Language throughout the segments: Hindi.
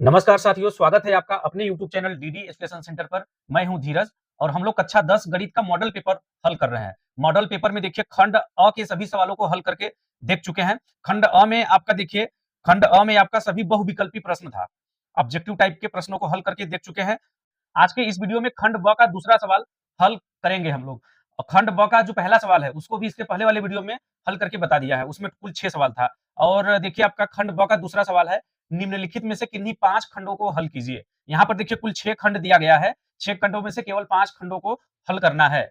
नमस्कार साथियों, स्वागत है आपका अपने YouTube channel DD education centre पर। मैं हूं धीरज और हम लोग कक्षा 10 गणित का मॉडल पेपर हल कर रहे हैं। मॉडल पेपर में देखिए खंड अ के सभी सवालों को हल करके देख चुके हैं। खंड अ में आपका सभी बहुविकल्पी प्रश्न था। ऑब्जेक्टिव टाइप के प्रश्नों को हल करके देख चुके हैं। आज के इस वीडियो में खंड ब का दूसरा सवाल हल करेंगे हम लोग। और खंड ब का जो पहला सवाल है उसको भी इसके पहले वाले वीडियो में हल करके बता दिया है। उसमें कुल 6 सवाल था। और देखिए आपका खंड ब का दूसरा सवाल है, निम्नलिखित में से किन्हीं 5 खंडों को हल कीजिए। यहाँ पर देखिए कुल 6 खंड दिया गया है। 6 खंडों में से केवल 5 खंडों को हल करना है।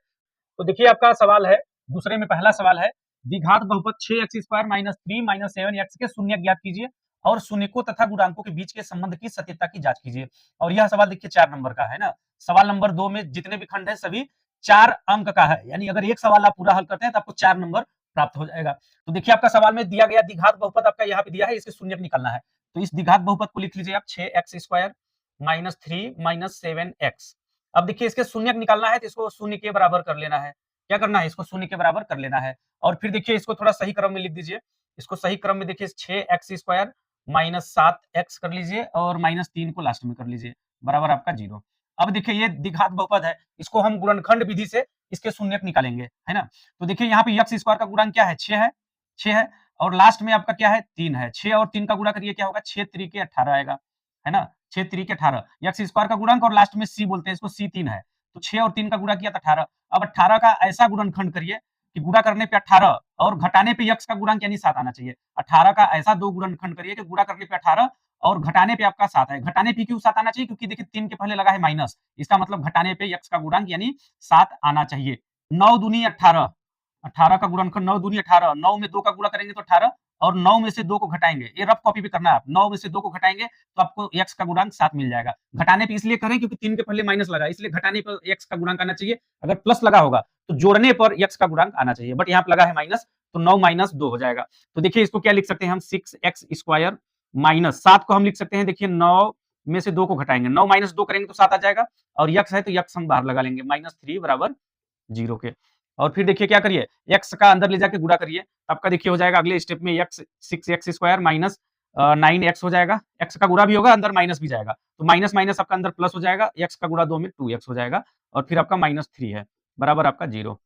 तो देखिए आपका सवाल है, दूसरे में पहला सवाल है, द्विघात बहुपद 6x² - 3 - 7x के शून्य ज्ञात कीजिए और शून्यकों तथा गुणांकों के बीच के संबंध की सत्यता की जांच कीजिए। और यह सवाल देखिए 4 नंबर का है ना। सवाल नंबर 2 में जितने भी खंड है सभी 4 अंक का है, यानी अगर एक सवाल आप पूरा हल करते हैं तो आपको 4 नंबर प्राप्त हो जाएगा। तो देखिए आपका सवाल में दिया गया द्विघात बहुपद आपका यहाँ पे दिया है, इसके शून्य निकालना है। तो इस द्विघात बहुपद को लिख लीजिए आप 6x² - 3 - 7x। अब देखिए इसके शून्य निकालना है तो इसको शून्य के बराबर कर लेना है। क्या करना है, इसको शून्य के बराबर कर लेना है। और फिर देखिए इसको थोड़ा सही क्रम में लिख दीजिए। इसको सही क्रम में देखिए 6x² - 7x कर लीजिए और -3 को लास्ट में कर लीजिए, बराबर आपका 0। अब देखिए ये द्विघात बहुपद है, इसको हम गुणनखंड विधि से इसके शून्यक निकालेंगे, है ना। तो देखिए यहाँ पे x² का गुणांक क्या है, 6 है और लास्ट में आपका क्या है, 3 है। 6 और 3 का गुणा करिए, क्या होगा, 6 त्रिके 18 आएगा, है ना। 6 त्रिके 18 x² का गुणांक और लास्ट में c बोलते हैं इसको, c3 है। तो 6 और 3 का गुणा किया तो 18। अब 18 का ऐसा गुणनखंड करिए कि गुणा करने पे 18 और घटाने पे यक्स का गुणांक यानी 7 आना चाहिए। 18 का ऐसा दो गुणनखंड करिए कि गुणा करने पे 18 और घटाने पे आपका 7 है। घटाने पे क्यों 7 आना चाहिए, क्योंकि देखिए 3 के पहले लगा है माइनस, इसका मतलब घटाने पे यक्स का गुणांक यानी 7 आना चाहिए। 9 दूनी 18, 18 का गुणनखंड 9 दूनी 18, 9 में 2 का गुणा करेंगे तो 18 और 9 में से 2 को घटाएंगे, ये रफ कॉपी भी करना है आप। 9 में से 2 को घटाएंगे तो आपको x का गुणांक 7 मिल जाएगा। घटाने पे इसलिए करें क्योंकि 3 के पहले माइनस लगा, इसलिए घटाने पर x का गुणांक आना चाहिए। अगर प्लस लगा होगा तो जोड़ने पर x का गुणांक आना चाहिए, बट यहाँ पे लगा है माइनस, तो 9 - 2 हो जाएगा। तो देखिए इसको क्या लिख सकते हैं हम, 6x² - 7 को हम लिख सकते हैं, देखिए 9 में से 2 को घटाएंगे, 9 - 2 करेंगे तो 7 आ जाएगा और x है तो x हम बाहर लगा लेंगे, -3 बराबर 0 के। और फिर देखिए क्या करिए, x का अंदर ले जाके गुणा करिए, आपका देखिए हो जाएगा अगले स्टेप में x 6x² - 9x हो जाएगा। x का गुणा भी होगा, अंदर माइनस भी जाएगा, तो माइनस माइनस आपका अंदर प्लस हो जाएगा, x का गुणा 2 में 2x हो जाएगा और फिर आपका -3 है, बराबर आपका 0।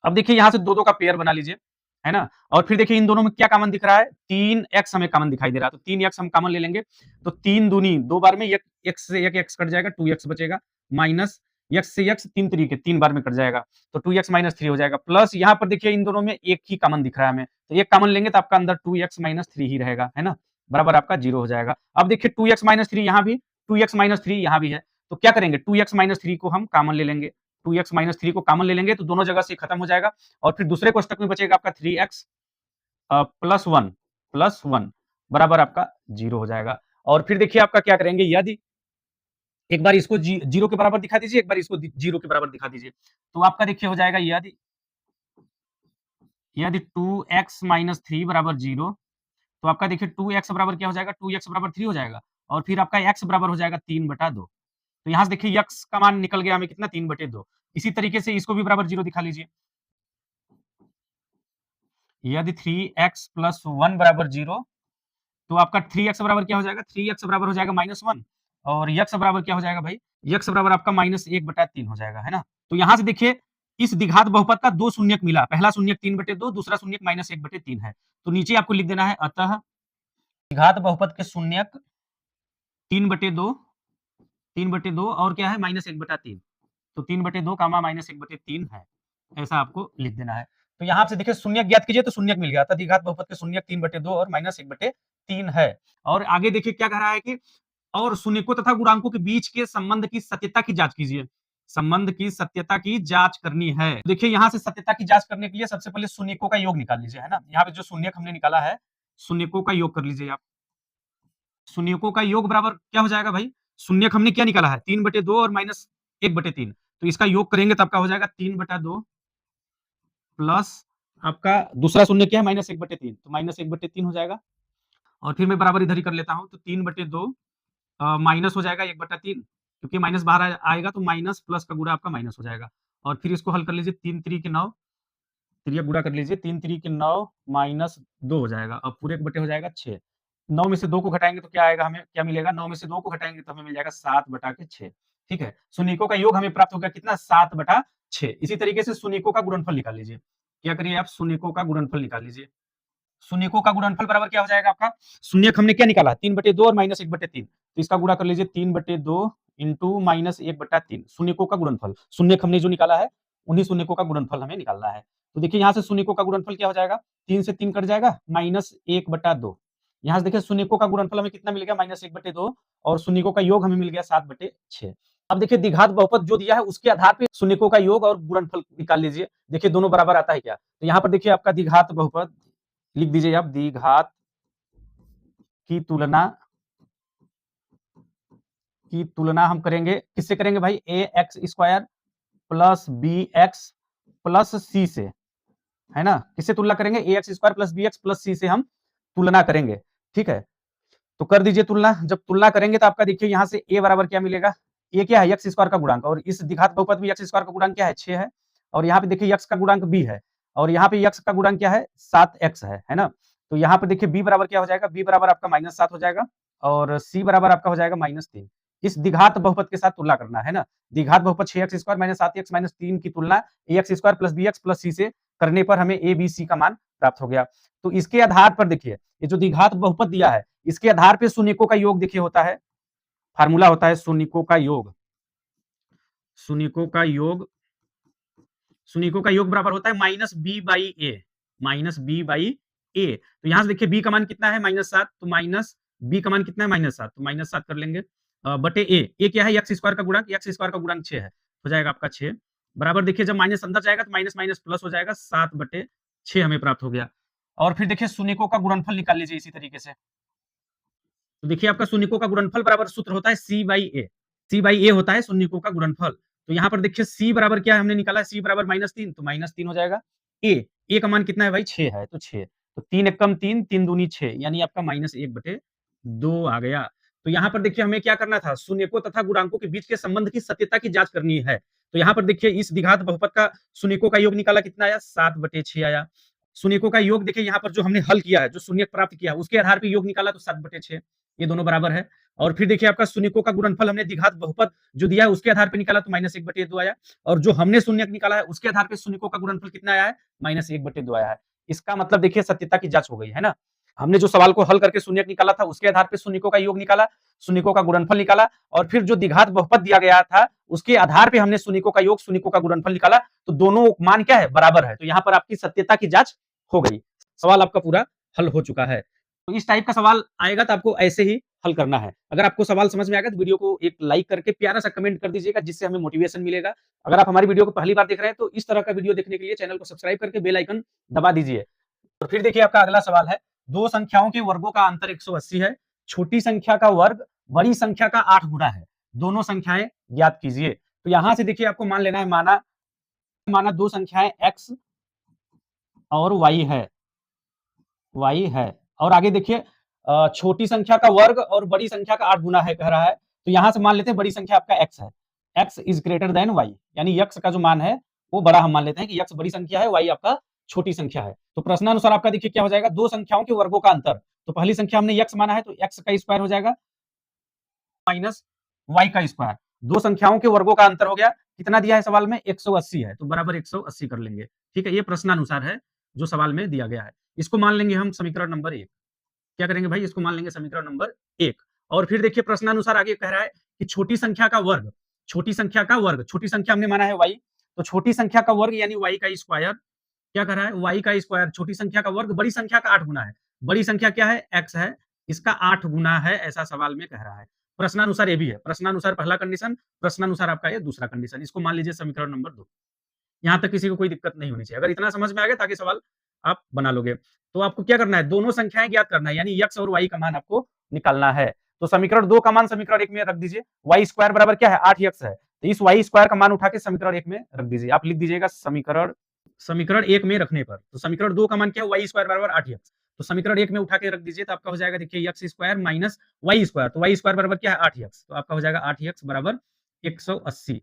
अब देखिए यहाँ से 2-2 का पेयर बना लीजिए, है ना। और फिर देखिए इन दोनों में क्या कॉमन दिख रहा है, 3x हमें कॉमन दिखाई दे रहा है, तो 3x हम कॉमन ले लेंगे। तो 3 दूनी 2 बार में x से एक x कट जाएगा, 2x बचेगा, माइनस x से x 3 तरीके 3 बार में कट जाएगा, तो 2x - 3 हो जाएगा। प्लस यहाँ पर देखिए इन दोनों में एक ही कॉमन दिख रहा है हमें, तो एक कॉमन लेंगे तो आपका अंदर 2x - 3 ही रहेगा, है ना, बराबर आपका 0 हो जाएगा। अब देखिए 2x - 3 यहाँ भी, 2x - 3 यहाँ भी है, तो क्या करेंगे, 2x - 3 को हम कॉमन ले लेंगे। 2x - 3 को कॉमन ले लेंगे तो दोनों जगह से खत्म हो जाएगा और फिर दूसरे कोष्टक में बचेगा आपका 3x +1 बराबर आपका 0 हो जाएगा। और फिर देखिए आपका क्या करेंगे, यदि एक बार इसको 0 के बराबर दिखा दीजिए, एक बार इसको 0 के बराबर दिखा दीजिए, तो आपका देखिए हो जाएगा, यदि यदि 2x - 3 बराबर 0, तो आपका देखिए 2x बराबर क्या हो जाएगा, 2x बराबर 3 हो जाएगा और फिर आपका x बराबर हो जाएगा 3/2। तो यहाँ से देखिए x का मान निकल गया हमें कितना, 3/2। इसी तरीके से इसको भी बराबर 0 दिखा लीजिए। यदि 3x + 1 बराबर 0, तो आपका 3x बराबर क्या हो जाएगा, 3x बराबर हो जाएगा -1 और x बराबर क्या हो जाएगा भाई, x बराबर आपका -1/3 हो जाएगा, है ना। तो यहाँ से देखिए इस द्विघात बहुपद का 2 शून्यक मिला, पहला शून्यक 3/2, दूसरा शून्यक -1/3 है। तो नीचे आपको लिख देना है, अतः द्विघात बहुपद के शून्यक 3/2, 3/2 और क्या है, -1/3। तो 3/2 कामा -1/3 है, ऐसा आपको लिख देना है। तो यहाँ से देखिए शून्यक ज्ञात कीजिए तो शून्यक मिल गया था, द्विघात बहुपद के शून्यक 3/2 और -1/3 है। और आगे देखिए क्या कह रहा है कि और शून्यकों तथा गुणांकों के बीच के संबंध की सत्यता की जांच कीजिए। संबंध की सत्यता की जांच करनी है। देखिए यहाँ से सत्यता की जांच करने के लिए सबसे पहले शून्यकों का योग निकाल लीजिए, है ना। यहाँ पे जो शून्यक हमने निकाला है, शून्यकों का योग कर लीजिए आप। शून्यकों का योग बराबर क्या हो जाएगा भाई, शून्यक हमने क्या निकाला है, 3/2 और -1/3, तो इसका योग करेंगे तो आपका हो जाएगा 3/2 प्लस आपका दूसरा शून्य क्या है, -1/3, तो -1/3 हो जाएगा। और फिर मैं बराबर इधर ही कर लेता हूँ, तो 3/2 माइनस हो जाएगा 1/3, क्योंकि माइनस बाहर आएगा तो माइनस प्लस का गुणा आपका माइनस हो जाएगा। और फिर इसको हल कर लीजिए, 3 3 9, त्रिया गुणा कर लीजिए, 3 3 9 -2 हो जाएगा और पूरे के बटे हो जाएगा 6। 9 में से 2 को घटाएंगे तो क्या आएगा, हमें क्या मिलेगा, 9 में से 2 को घटाएंगे तो हमें मिल जाएगा 7/6। ठीक है, शून्यकों का योग हमें प्राप्त हो गया कितना, 7/6। इसी तरीके से शून्यकों का गुणनफल निकाल लीजिए। क्या करिए आप, शून्यकों का गुणनफल निकाल लीजिए। शून्यकों का गुणनफल बराबर क्या हो जाएगा आपका, शून्यक हमने क्या निकाला, 3/2 और -1/3, तो इसका गुणा कर लीजिए, 3/2 इंटू -1/3 शून्यकों का गुणनफल। शून्यक हमने जो निकाला है उन्हीं शून्यकों का गुणनफल हमें निकालना है। तो देखिए यहाँ से शून्यकों का गुणनफल क्या हो जाएगा, 3 से 3 कट जाएगा, -1/2। यहाँ से देखिए शून्यकों का गुणनफल हमें कितना मिल गया, -1/2, और शून्यकों का योग हमें मिल गया 7/6। अब देखिए द्विघात बहुपद जो दिया है उसके आधार पे शून्यकों का योग और गुणनफल निकाल लीजिए, देखिए दोनों बराबर आता है क्या। तो यहाँ पर देखिए आपका द्विघात बहुपद लिख दीजिए आप, द्विघात की तुलना हम करेंगे किससे करेंगे भाई, ax² plus bx plus c से, है ना, किससे तुलना करेंगे, ax² plus bx plus c से हम तुलना करेंगे। ठीक है, तो कर दीजिए तुलना। जब तुलना करेंगे तो आपका देखिए यहाँ से a बराबर क्या मिलेगा, a क्या है, x² का गुणांक, और इस द्विघात बहुपद में x² का गुणांक क्या है, 6 है, और यहाँ पे देखिए x का गुणांक b है, और यहाँ पे x का गुणांक क्या है, 7x है ना। तो यहाँ पे देखिए b बराबर क्या हो जाएगा, b बराबर आपका -7 हो जाएगा, और c बराबर आपका हो जाएगा -3। इस द्विघात बहुपद के साथ तुलना करना है ना, द्विघात बहुपद 6x² -7x -3 की तुलना ax² plus bx plus c से करने पर हमें a b c का मान प्राप्त हो गया। तो इसके आधार पर देखिए ये जो द्विघात बहुपद दिया है इसके आधार पे शून्यकों का योग देखिए होता है, फार्मूला होता है शून्यकों का योग। शून्यकों का योग, शून्यकों का योग बराबर होता है -b/a, -b/a। तो यहां से देखिए b का मान कितना है, -7, तो माइनस b का मान कितना है, -7, तो -7 कर लेंगे, बटे a क्या है, x² का गुणांक, x² का गुणांक 6 है, हो जाएगा आपका 6 बराबर। देखिए जब माइनस अंदर जाएगा तो माइनस माइनस प्लस हो जाएगा, 7/6 हमें प्राप्त हो गया। और फिर देखिए शून्यकों का गुणनफल निकाल लीजिए इसी तरीके से। तो देखिए आपका शून्यकों का गुणनफल बराबर सूत्र होता है c/a, c/a होता है शून्यकों का गुणनफल। तो यहाँ पर देखिए c बराबर क्या हमने निकाला है, c बराबर -3, तो -3 हो जाएगा। a का मान कितना है भाई, 6 है, तो 6, तो 3 एक कम 3, 3 दूनी 6, यानी आपका -1/2 आ गया। तो यहाँ पर देखिए हमें क्या करना था, शून्यकों तथा गुणांकों के बीच के संबंध की सत्यता की जांच करनी है। तो यहाँ पर देखिए इस द्विघात बहुपद का शून्यकों का योग निकाला, कितना आया, 7/6 आया। शून्यकों का योग देखिए यहाँ पर जो हमने हल किया है, जो शून्यक प्राप्त किया उसके आधार पर योग निकाला तो 7/6, ये दोनों बराबर है। और फिर देखिए आपका शून्यकों का गुणनफल हमने द्विघात बहुपद जो दिया है उसके आधार पर निकाला तो -1/2 आया, और जो हमने शून्यक निकाला है उसके आधार पर शून्यकों का गुणनफल कितना आया है, -1/2 आया है। इसका मतलब देखिए सत्यता की जांच हो गई है ना। हमने जो सवाल को हल करके शून्यक निकाला था उसके आधार पर शून्यकों का योग निकाला, शून्यकों का गुणनफल निकाला, और फिर जो द्विघात बहुपद दिया गया था उसके आधार पर हमने शून्यकों का योग, शून्यकों का गुणनफल निकाला, तो दोनों मान क्या है, बराबर है। तो यहाँ पर आपकी सत्यता की जांच हो गई, सवाल आपका पूरा हल हो चुका है। तो इस टाइप का सवाल आएगा तो आपको ऐसे ही हल करना है। अगर आपको सवाल समझ में आ गया तो वीडियो को एक लाइक करके प्यारा सा कमेंट कर दीजिएगा, जिससे हमें मोटिवेशन मिलेगा। अगर आप हमारी वीडियो को पहली बार देख रहे हैं तो इस तरह का वीडियो देखने के लिए चैनल को सब्सक्राइब करके बेल आइकन दबा दीजिए। और फिर देखिए आपका अगला सवाल है, दो संख्याओं के वर्गों का अंतर 180 है, छोटी संख्या का वर्ग बड़ी संख्या का 8 गुना है, दोनों संख्याएं ज्ञात कीजिए। तो यहां से देखिए आपको मान लेना है, माना दो संख्याएं x और y है, और आगे देखिए छोटी संख्या का वर्ग और बड़ी संख्या का 8 गुना है कह रहा है। तो यहां से मान लेते हैं बड़ी संख्या आपका x है, x is greater than y, यानी x का जो मान है वो बड़ा हम मान लेते हैं कि x बड़ी संख्या है, y आपका छोटी संख्या है। तो प्रश्नानुसार आपका देखिए क्या हो जाएगा, दो संख्याओं के वर्गों का अंतर। तो पहली संख्या हमने x माना है तो x का स्क्वायर हो जाएगा माइनस y का स्क्वायर, दो संख्याओं के वर्गों का अंतर हो गया, कितना दिया है सवाल में, 180 है, तो बराबर 180 कर लेंगे। ठीक है, ये प्रश्नानुसार है जो सवाल में दिया गया है। इसको मान लेंगे हम समीकरण नंबर 1। क्या करेंगे भाई, इसको मान लेंगे समीकरण नंबर 1। और फिर देखिए प्रश्नानुसार आगे कह रहा है कि छोटी संख्या का वर्ग, छोटी संख्या का वर्ग, छोटी संख्या हमने माना है y, तो छोटी संख्या का वर्ग यानी y का स्क्वायर, क्या कर रहा है, y का स्क्वायर, छोटी संख्या का वर्ग बड़ी संख्या का 8 गुना है, बड़ी संख्या क्या है, x है, इसका 8 गुना है, ऐसा सवाल में कह रहा है। प्रश्नानुसार ये भी है, प्रश्नानुसार पहला कंडीशन, प्रश्नानुसार आपका ये दूसरा कंडीशन, इसको मान लीजिए समीकरण नंबर 2। यहाँ तक किसी को कोई दिक्कत नहीं होनी चाहिए, अगर इतना समझ में आ गया ताकि सवाल आप बना लोगे। तो आपको क्या करना है, दोनों संख्याएं ज्ञात करना है, यानी x और y का मान आपको निकालना है। तो समीकरण 2 का मान समीकरण 1 में रख दीजिए, y स्क्वायर बराबर क्या है, 8x है, तो इस y स्क्वायर का मान उठा के समीकरण 1 में रख दीजिए। आप लिख दीजिएगा समीकरण 1 में रखने पर, तो समीकरण 2 का मान क्या है, y स्क्वायर बराबर 8x, तो समीकरण 1 में उठा के रख दीजिए, तो आपका हो जाएगा देखिए x square minus y square, तो y स्क्वायर बराबर क्या है, 8x, तो आपका हो जाएगा 8x बराबर 180।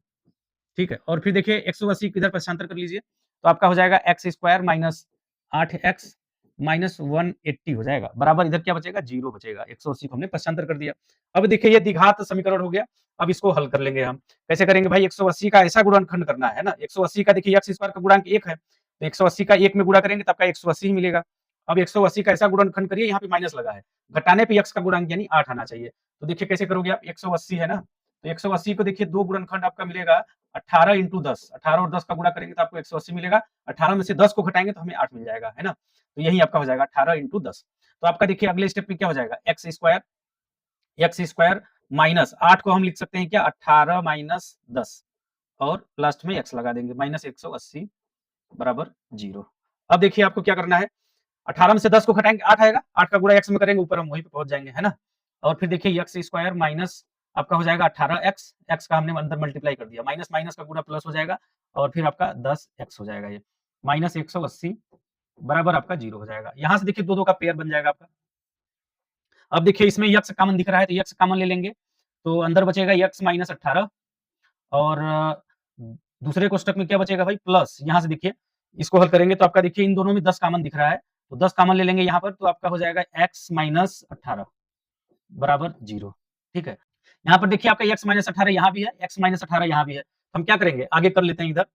ठीक है, और फिर देखिए 180 किधर पक्षांतर कर लीजिए, तो आपका हो जाएगा x स्क्वायर माइनस 8x -180 हो जाएगा, बराबर इधर क्या बचेगा 0 बचेगा, 180 को हमने पक्षांतर कर दिया। अब देखिए ये द्विघात समीकरण हो गया, अब इसको हल कर लेंगे हम। कैसे करेंगे भाई, 180 का ऐसा गुणनखंड करना है ना, 180 का देखिए x² का गुणांक 1 है, तो 180 का 1 में गुणा करेंगे तो आपका 180 ही मिलेगा। अब 180 का ऐसा गुणनखंड करिए, यहाँ पे माइनस लगा है, घटाने पे x का गुणांक यानी 8 आना चाहिए। तो देखिए कैसे करोगे आप, 180 है ना, तो 180 को देखिए 2 गुणनखंड आपका मिलेगा 18 × 10, 18 और 10 का गुणा करेंगे तो आपको 180 मिलेगा, 18 में से 10 को घटाएंगे तो हमें 8 मिल जाएगा, है ना। तो यही आपका हो जाएगा 18 × 10। तो आपका देखिए अगले स्टेप में क्या हो जाएगा, x² माइनस 8 को हम लिख सकते हैं क्या, 18 माइनस 10 और लास्ट में x लगा देंगे, माइनस 180 बराबर 0। अब देखिए आपको क्या करना है, 18 में से 10 को घटाएंगे 8 आएगा, 8 का गुणा x में करेंगे ऊपर हम वहीं पे पहुंच जाएंगे, है ना। और फिर देखिए x² माइनस आपका हो जाएगा 18x, x का हमने अंदर मल्टीप्लाई कर दिया, माइनस माइनस का गुणा प्लस हो जाएगा और फिर आपका 10x हो जाएगा, ये माइनस 180 बराबर आपका 0 हो जाएगा। यहां से देखिए 2 का पेयर बन जाएगा आपका। अब देखिए इसमें x कॉमन दिख रहा है तो x कॉमन ले लेंगे, तो अंदर बचेगा x माइनस 18 और दूसरे कोष्टक में क्या बचेगा भाई, प्लस। यहाँ से देखिए इसको हल करेंगे तो आपका देखिए इन दोनों में 10 कॉमन दिख रहा है, तो 10 कॉमन ले लेंगे यहाँ पर, तो आपका हो जाएगा x माइनस 18 बराबर 0। ठीक है, यहाँ पर देखिए आपका x माइनस 18 यहाँ भी है, x माइनस 18 यहाँ भी है। हम क्या करेंगे, आगे कर लेते हैं, इधर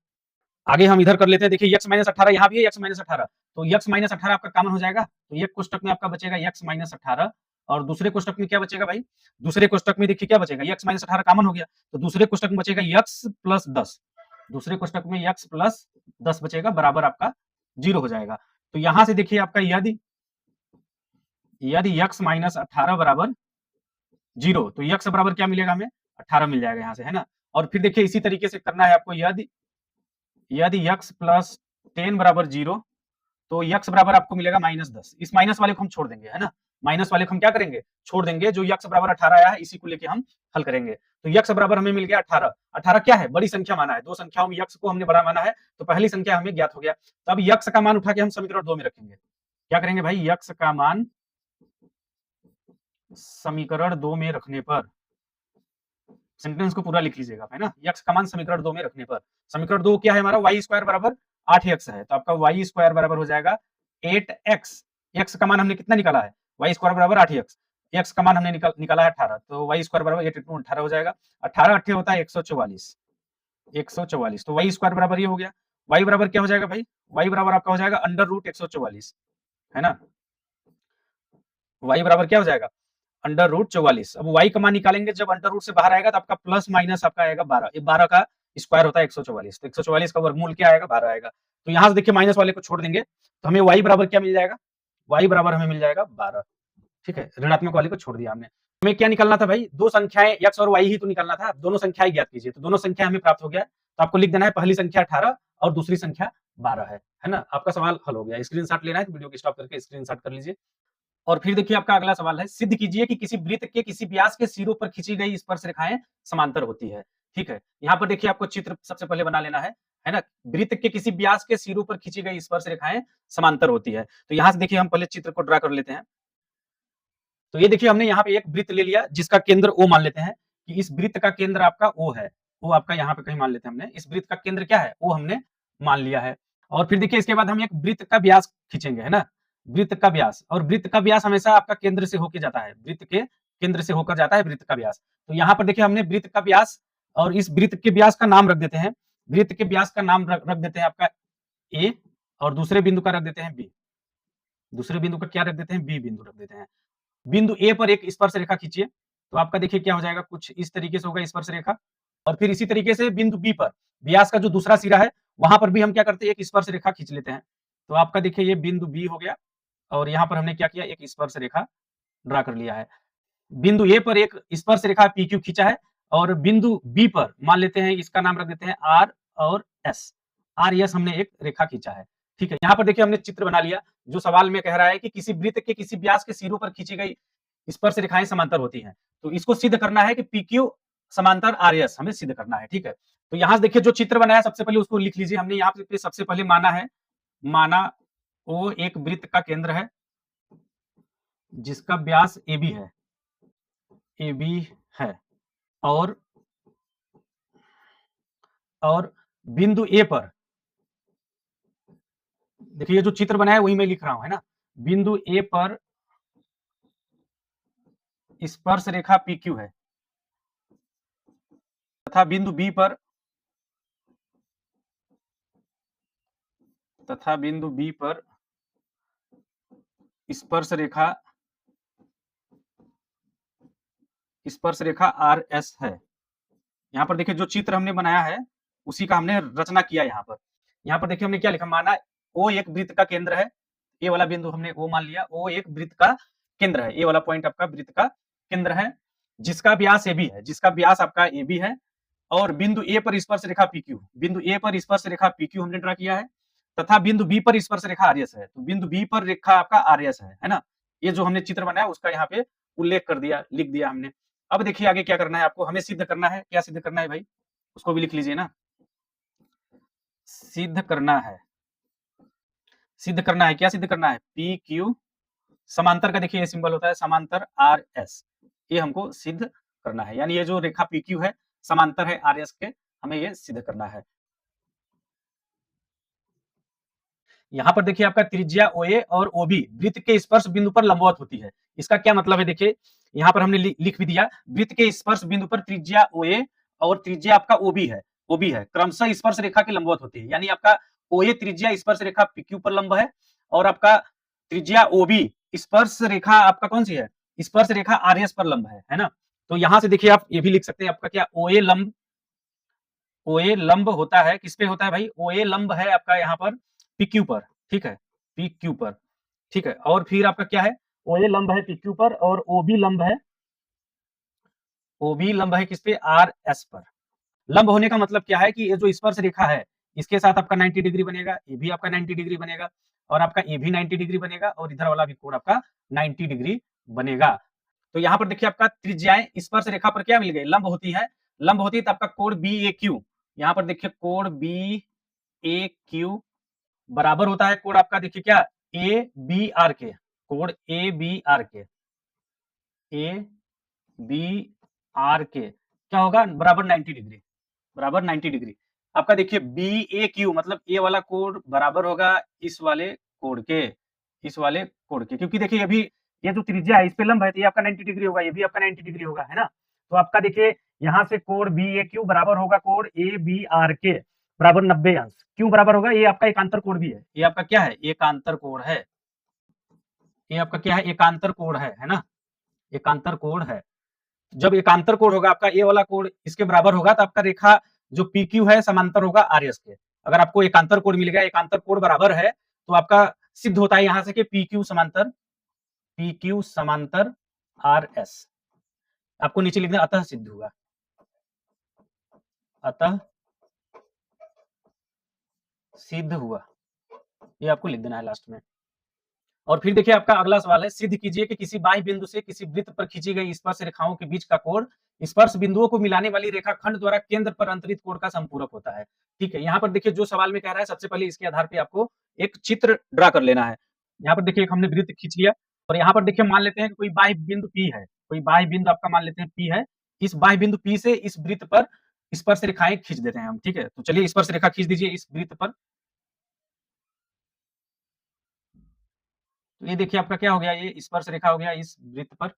आगे हम इधर कर लेते हैं। देखिए x माइनस 18 यहाँ भी है, x माइनस 18, तो x माइनस 18 आपका कॉमन हो जाएगा, तो एक कोष्टक में आपका बचेगा x माइनस 18 और दूसरे कोष्टक में क्या बचेगा भाई, दूसरे कोष्टक में देखिए क्या बचेगा, x माइनस 18 कॉमन हो गया, तो दूसरे कोष्टक में बचेगा x प्लस 10, दूसरे कोष्टक में x प्लस 10 बचेगा, बराबर आपका 0 हो जाएगा। तो यहां से देखिए आपका यदि x माइनस 18 बराबर 0, तो x बराबर क्या मिलेगा हमें, 18 मिल जाएगा यहाँ से, है ना। और फिर देखिए इसी तरीके से करना है आपको, यदि x प्लस 10 बराबर 0, तो x बराबर आपको मिलेगा -10। इस माइनस वाले को हम छोड़ देंगे, है ना, माइनस वाले को हम क्या करेंगे, छोड़ देंगे। जो x बराबर 18 आया है इसी को लेके हम हल करेंगे। तो x बराबर हमें मिल गया 18। 18 क्या है, बड़ी संख्या माना है, दो संख्याओं में x को हमने बड़ा माना है, तो पहली संख्या हमें ज्ञात हो गया। तो अब x का मान उठा के हम समीकरण 2 में रखेंगे। क्या करेंगे भाई, x का मान समीकरण 2 में रखने पर, सेंटेंस को पूरा लिख लीजिएगा, है ना। x का मान समीकरण 2 में रखने पर, समीकरण 2 क्या है हमारा, y² बराबर 8x है, तो आपका y² बराबर हो जाएगा 8x। x का मान हमने कितना निकाला है, y² बराबर 8x, x का मान हमने निकाला है 18, तो y² बराबर 8 × 18 हो जाएगा, 18 8 होता है 144, 144, तो y² बराबर ये हो गया। y बराबर क्या हो जाएगा भाई, y बराबर आपका हो जाएगा अंडर रूट 144, है ना। y बराबर क्या हो जाएगा, अंडर रूट 44। अब y का मान निकालेंगे, जब अंडर रूट से बाहर आएगा तो आपका प्लस माइनस आपका आएगा 12, ये 12 का स्क्वायर होता है 144, तो 144 का वर्गमूल क्या आएगा, 12 आएगा। तो यहाँ से देखिए माइनस वाले को छोड़ देंगे तो हमें y बराबर क्या मिल जाएगा, y बराबर हमें मिल जाएगा 12। ठीक है, ऋणात्मक वाले को छोड़ दिया हमने। हमें क्या निकालना था भाई, दो संख्याएं x और y ही तो निकालना था, दोनों संख्याएं ज्ञात कीजिए। तो दोनों संख्या हमें प्राप्त हो गया, तो आपको लिख देना है पहली संख्या 18 और दूसरी संख्या 12 है ना। आपका सवाल हल हो गया। स्क्रीनशॉट लेना है तो वीडियो को स्टॉप करके स्क्रीनशॉट कर लीजिए। और फिर देखिए आपका अगला सवाल है, सिद्ध कीजिए कि किसी वृत्त के किसी व्यास के सिरों पर खींची गई स्पर्श रेखाएं समांतर होती है। ठीक है, यहाँ पर देखिए आपको चित्र सबसे पहले बना लेना है ना। वृत्त के किसी व्यास के सिरों पर खींची गई स्पर्श रेखाएं समांतर होती है। तो यहाँ से देखिए हम पहले चित्र को ड्रा कर लेते हैं। तो ये देखिए हमने यहाँ पे एक वृत्त ले लिया जिसका केंद्र O मान लेते हैं कि इस वृत्त का केंद्र आपका O है। O आपका यहाँ पे कहीं मान लेते हैं हमने, इस वृत्त का केंद्र क्या है, O हमने मान लिया है। और फिर देखिए इसके बाद हम एक वृत्त का व्यास खींचेंगे, है ना, वृत्त का व्यास। और वृत्त का व्यास हमेशा आपका केंद्र से होकर जाता है, वृत्त के केंद्र से होकर जाता है वृत्त का व्यास। तो यहाँ पर देखिए हमने वृत्त का व्यास और इस वृत्त के व्यास का नाम रख देते हैं, वृत्त के व्यास का नाम रख देते हैं आपका A और दूसरे बिंदु का रख देते हैं B। दूसरे बिंदु का क्या रख देते हैं, B बिंदु रख देते हैं। बिंदु ए पर एक स्पर्श रेखा खींचिए, तो आपका देखिए क्या हो जाएगा, कुछ इस तरीके से होगा स्पर्श रेखा। और फिर इसी तरीके से बिंदु बी पर व्यास का जो दूसरा सिरा है वहां पर भी हम क्या करते हैं, एक स्पर्श रेखा खींच लेते हैं। तो आपका देखिए ये बिंदु बी हो गया और यहाँ पर हमने क्या किया, एक स्पर्श रेखा ड्रा कर लिया है। बिंदु ए पर एक स्पर्श रेखा पी क्यू खींचा है और बिंदु बी पर मान लेते हैं इसका नाम रख देते हैं आर और एस। आर एस हमने एक रेखा खींचा है। ठीक है, यहाँ पर देखिए हमने चित्र बना लिया। जो सवाल में कह रहा है कि किसी वृत्त के किसी व्यास के सिरों पर खींची गई स्पर्श रेखाएं समांतर होती हैं, तो इसको सिद्ध करना है कि PQ समांतर RS हमें सिद्ध करना है। ठीक है, तो यहाँ से देखिए जो चित्र बनाया सबसे पहले उसको लिख लीजिए। हमने यहाँ पे सबसे पहले माना O एक वृत्त का केंद्र है जिसका व्यास AB है, AB है। और बिंदु A पर देखिए ये जो चित्र बनाया वही मैं लिख रहा हूं, है ना। बिंदु ए पर स्पर्श रेखा PQ है तथा बिंदु बी पर स्पर्श रेखा RS है। यहाँ पर देखिए जो चित्र हमने बनाया है उसी का हमने रचना किया यहाँ पर देखिए हमने क्या लिखा, माना O एक वृत्त का केंद्र है, ये वाला बिंदु हमने O मान लिया, O एक वृत्त का केंद्र है, ये वाला पॉइंट आपका वृत्त का केंद्र है जिसका व्यास AB है, जिसका व्यास आपका AB है, और बिंदु A पर स्पर्श रेखा PQ, बिंदु A पर स्पर्श रेखा PQ हमने ड्रा किया है तथा बिंदु B पर स्पर्श रेखा RS है। तो बिंदु B पर रेखा आपका RS है ना। ये जो हमने चित्र बनाया उसका यहाँ पे उल्लेख कर दिया, लिख दिया हमने। अब देखिए आगे क्या करना है आपको, हमें सिद्ध करना है। क्या सिद्ध करना है भाई, उसको भी लिख लीजिए ना। सिद्ध करना है क्या सिद्ध करना है, PQ समांतर का देखिए ये सिंबल होता है समांतर RS, ये हमको सिद्ध करना है। यानी ये जो रेखा PQ है समांतर है RS के, हमें ये सिद्ध करना है। यहाँ पर देखिए आपका त्रिज्या OA और OB वृत्त के स्पर्श बिंदु पर लंबवत होती है। इसका क्या मतलब है, देखिए यहाँ पर हमने लिख भी दिया, वृत्त के स्पर्श बिंदु पर त्रिज्या OA और त्रिज्या आपका OB है, क्रमशः स्पर्श रेखा के लंबवत होती है। यानी आपका OA त्रिज्या स्पर्श रेखा PQ पर लंब है और आपका त्रिज्या OB स्पर्श रेखा आपका कौन सी है, स्पर्श रेखा RS पर लंब है ना। तो यहाँ से देखिए आप ये भी लिख सकते हैं, आपका क्या OA लंब होता है, किस पे होता है भाई, OA लंब है आपका यहाँ पर PQ पर, ठीक है, PQ पर, ठीक है। और फिर आपका क्या है, OA लंब है PQ पर और OB लंब है किस पे, RS पर। लंब होने का मतलब क्या है कि ये जो स्पर्श रेखा है इसके साथ आपका 90 डिग्री बनेगा, ये भी आपका 90 डिग्री बनेगा और आपका ये भी 90 डिग्री बनेगा और इधर वाला भी कोण आपका 90 डिग्री बनेगा। तो यहाँ पर देखिए आपका त्रिज्याएं स्पर्श रेखा पर क्या मिल गई, लंब होती है तो आपका कोण BAQ, यहाँ पर देखिए कोण BAQ बराबर होता है कोण आपका देखिए क्या, ABR के, कोण ABR के क्या होगा, बराबर 90 डिग्री। आपका देखिए BAQ मतलब ए वाला कोण बराबर होगा इस वाले कोण के, क्योंकि देखिए ये जो त्रिज्या है इस पे लंब है तो ये आपका 90 डिग्री होगा, ये भी आपका 90 डिग्री होगा, है ना। तो आपका देखिए यहाँ से कोण BAQ बराबर होगा कोण ABR के बराबर 90 अंश। क्यों बराबर होगा, ये आपका एकांतर कोण भी है, ये आपका क्या है, एकांतर कोण है, ये आपका क्या है, एकांतर कोण है ना, एकांतर कोण है। जब एकांतर कोण होगा आपका ये वाला कोण इसके बराबर होगा तो आपका रेखा जो PQ है समांतर होगा RS के। अगर आपको एकांतर कोण मिल गया, एकांतर कोण बराबर है तो आपका सिद्ध होता है यहाँ से कि PQ समांतर RS। आपको नीचे लिखना अतः सिद्ध हुआ, अतः सिद्ध हुआ, ये आपको लिख देना है लास्ट में। और फिर देखिए आपका अगला सवाल है, सिद्ध कीजिए कि किसी बाह्य बिंदु से किसी वृत्त पर खींची गई स्पर्श रेखाओं के बीच का कोण स्पर्श बिंदुओं को मिलाने वाली रेखाखंड द्वारा केंद्र पर अंतरित कोण का संपूरक होता है। ठीक है, यहाँ पर देखिए जो सवाल में कह रहा है सबसे पहले इसके आधार पे आपको एक चित्र ड्रा कर लेना है। यहाँ पर देखिए एक हमने वृत्त खींच लिया और यहाँ पर देखिए मान लेते हैं कि कोई बाह्य बिंदु P है, कोई बाह्य बिंदु आपका मान लेते हैं P है। इस बाह्य बिंदु P से इस वृत्त पर स्पर्श रेखाएं खींच देते हैं हम, ठीक है। तो चलिए स्पर्श रेखा खींच दीजिए इस वृत्त पर। तो ये देखिए आपका क्या हो गया, ये स्पर्श रेखा हो गया इस वृत्त पर।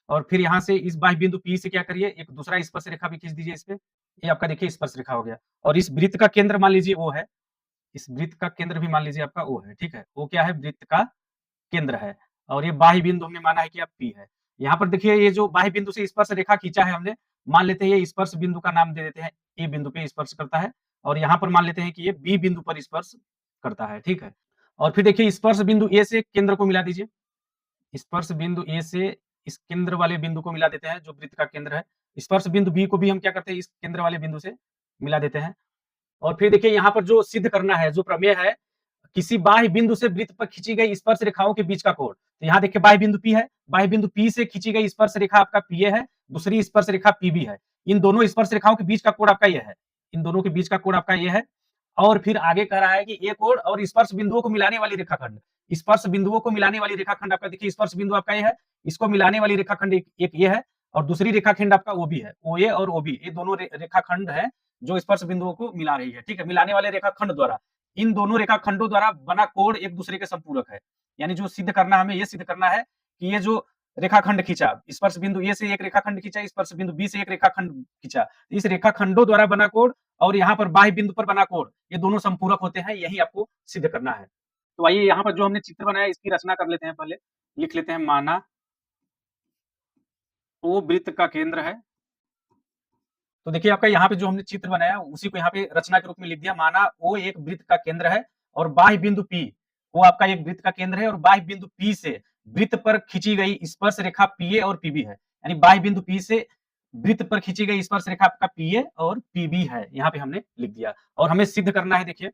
और फिर यहाँ से इस बाह्य बिंदु P से क्या करिए, एक दूसरा स्पर्श रेखा भी खींच दीजिए इस पे। ये आपका देखिए स्पर्श रेखा हो गया और इस वृत्त का केंद्र मान लीजिए O है, इस वृत्त का केंद्र भी मान लीजिए आपका O है, ठीक है। O क्या है, वृत्त का केंद्र है और ये बाह्य बिंदु हमने माना है कि आप P है। यहाँ पर देखिए ये जो बाह्य बिंदु से स्पर्श रेखा खींचा है हमने, मान लेते हैं ये स्पर्श बिंदु का नाम दे देते हैं, A बिंदु पे स्पर्श करता है और यहाँ पर मान लेते हैं कि ये B बिंदु पर स्पर्श करता है, ठीक है। और फिर देखिए स्पर्श बिंदु A से केंद्र को मिला दीजिए, स्पर्श बिंदु A से इस केंद्र वाले बिंदु को मिला देते हैं जो वृत्त का केंद्र है। स्पर्श बिंदु B को भी हम क्या करते हैं, इस केंद्र वाले बिंदु से मिला देते हैं। और फिर देखिए यहाँ पर जो सिद्ध करना है, जो प्रमेय है, किसी बाह्य बिंदु से वृत्त पर खींची गई स्पर्श रेखाओं के बीच का कोण। तो यहाँ देखिए बाह्य बिंदु P है, बाह्य बिंदु P से खींची गई स्पर्श रेखा आपका PA है, दूसरी स्पर्श रेखा PB है। इन दोनों स्पर्श रेखाओं के बीच का कोण आपका ये है, इन दोनों के बीच का कोण आपका ये है। और फिर आगे कह रहा है कि ये कोण और स्पर्श बिंदुओं को मिलाने वाली रेखाखंड, स्पर्श बिंदुओं को मिलाने वाली रेखाखंड आपका देखिए स्पर्श बिंदु आपका ये है, इसको मिलाने वाली रेखाखंड एक ये है और दूसरी रेखाखंड आपका OB है, OA और OB ये दोनों रेखाखंड है जो स्पर्श बिंदुओं को मिला रही है, ठीक है। मिलाने वाले रेखाखंड द्वारा, इन दोनों रेखाखंडों द्वारा बना कोण एक दूसरे के संपूरक है। यानी जो सिद्ध करना हमें ये सिद्ध करना है कि ये जो रेखाखंड खींचा, स्पर्श बिंदु ए से एक रेखाखंड खींचा, स्पर्श बिंदु बी से एक रेखाखंड खींचा, इस रेखाखंडों द्वारा बना कोण और यहाँ पर बाह्य बिंदु पर बना कोण, ये दोनों संपूरक होते हैं, यही आपको सिद्ध करना है। तो आइए यहाँ पर जो हमने चित्र बनाया इसकी रचना कर लेते हैं पहले, लिख लेते हैं माना ओ वृत्त का केंद्र है। तो देखिए आपका यहाँ पे जो हमने चित्र बनाया उसी को यहाँ पे रचना के रूप में लिख दिया, माना ओ एक वृत्त का केंद्र है और बाह्य बिंदु P वो आपका एक वृत्त का केंद्र है और बाह्य बिंदु P से वृत्त पर खींची गई स्पर्श रेखा PA और PB है, यानी बाह्य बिंदु P से वृत्त पर खींची गई स्पर्श रेखा आपका PA और PB है, यहाँ पे हमने लिख दिया और हमें सिद्ध करना है। देखिए